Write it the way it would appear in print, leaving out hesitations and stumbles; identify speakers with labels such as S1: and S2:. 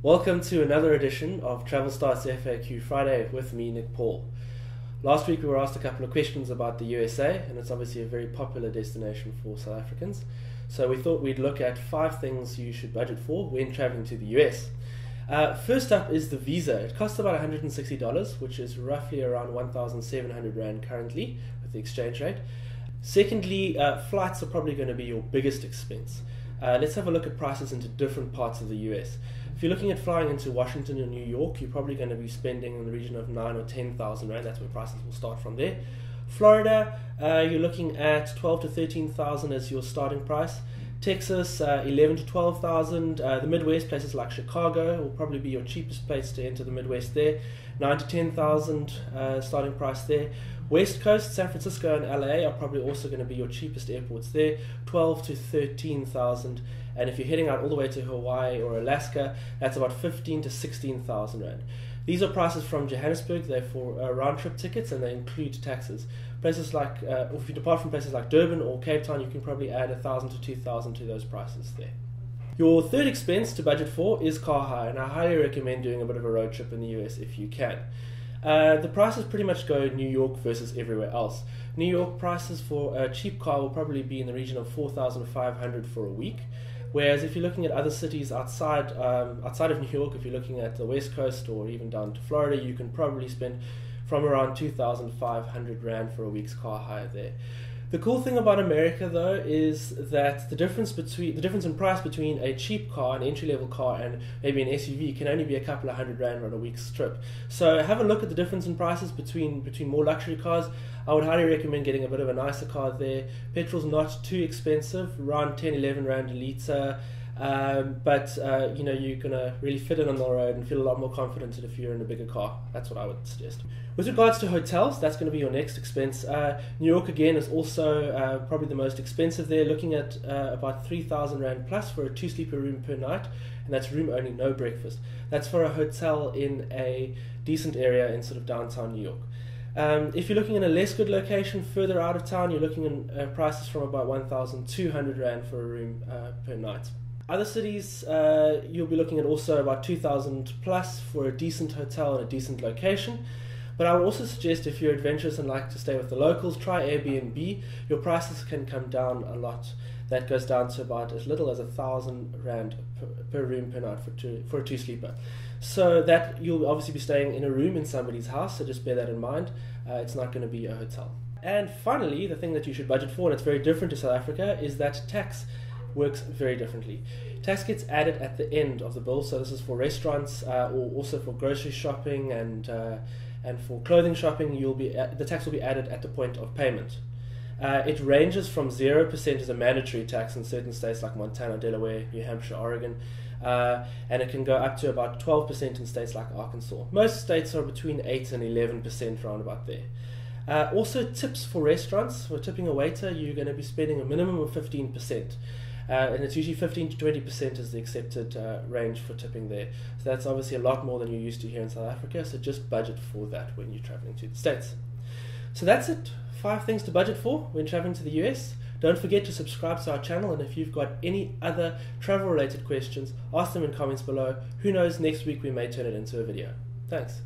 S1: Welcome to another edition of Travelstart's FAQ Friday with me, Nick Paul. Last week we were asked a couple of questions about the USA, and it's obviously a very popular destination for South Africans. So we thought we'd look at 5 things you should budget for when traveling to the US. First up is the visa. It costs about $160, which is roughly around 1,700 Rand currently with the exchange rate. Secondly, flights are probably going to be your biggest expense. Let's have a look at prices into different parts of the US. If you're looking at flying into Washington or New York, you're probably going to be spending in the region of 9,000 or 10,000 Rand. That's where prices will start from there. Florida, you're looking at 12,000 to 13,000 as your starting price. Texas, 11,000 to 12,000. The Midwest, places like Chicago will probably be your cheapest place to enter the Midwest there. 9,000 to 10,000 starting price there. West Coast, San Francisco and LA are probably also going to be your cheapest airports there. 12,000 to 13,000. And if you're heading out all the way to Hawaii or Alaska, that's about 15,000 to 16,000 Rand. These are prices from Johannesburg. They're for round-trip tickets and they include taxes. Places like, if you depart from places like Durban or Cape Town, you can probably add 1,000 to 2,000 to those prices there. Your third expense to budget for is car hire, and I highly recommend doing a bit of a road trip in the US if you can. The prices pretty much go New York versus everywhere else. New York prices for a cheap car will probably be in the region of 4,500 for a week. Whereas if you're looking at other cities outside of New York, if you're looking at the West Coast or even down to Florida, you can probably spend from around 2,500 Rand for a week's car hire there. The cool thing about America, though, is that the difference in price between a cheap car, an entry-level car, and maybe an SUV can only be a couple of hundred Rand on a week's trip. So have a look at the difference in prices between more luxury cars. I would highly recommend getting a bit of a nicer car there. Petrol's not too expensive, around 10-11 Rand a litre. But you're going to really fit in on the road and feel a lot more confident if you're in a bigger car. That's what I would suggest. With regards to hotels, that's going to be your next expense. New York, again, is also probably the most expensive there, looking at about 3,000 Rand plus for a 2-sleeper room per night, and that's room only, no breakfast. That's for a hotel in a decent area in sort of downtown New York. If you're looking in a less good location further out of town, you're looking at prices from about 1,200 Rand for a room per night. Other cities, you'll be looking at also about 2,000 plus for a decent hotel in a decent location. But I would also suggest if you're adventurous and like to stay with the locals, try Airbnb. Your prices can come down a lot. That goes down to about as little as 1,000 Rand per room per night for a 2-sleeper. So that you'll obviously be staying in a room in somebody's house, so just bear that in mind. It's not going to be a hotel. And finally, the thing that you should budget for, and it's very different to South Africa, is that tax works very differently. Tax gets added at the end of the bill, so this is for restaurants or also for grocery shopping and for clothing shopping. The tax will be added at the point of payment. It ranges from 0% as a mandatory tax in certain states like Montana, Delaware, New Hampshire, Oregon, and it can go up to about 12% in states like Arkansas. Most states are between 8 and 11% round about there. Also, tips for restaurants. For tipping a waiter, you're going to be spending a minimum of 15%. And it's usually 15 to 20% is the accepted range for tipping there. So that's obviously a lot more than you're used to here in South Africa, so just budget for that when you're traveling to the States. So that's it. 5 things to budget for when traveling to the US. Don't forget to subscribe to our channel, and if you've got any other travel-related questions, ask them in comments below. Who knows, next week we may turn it into a video. Thanks.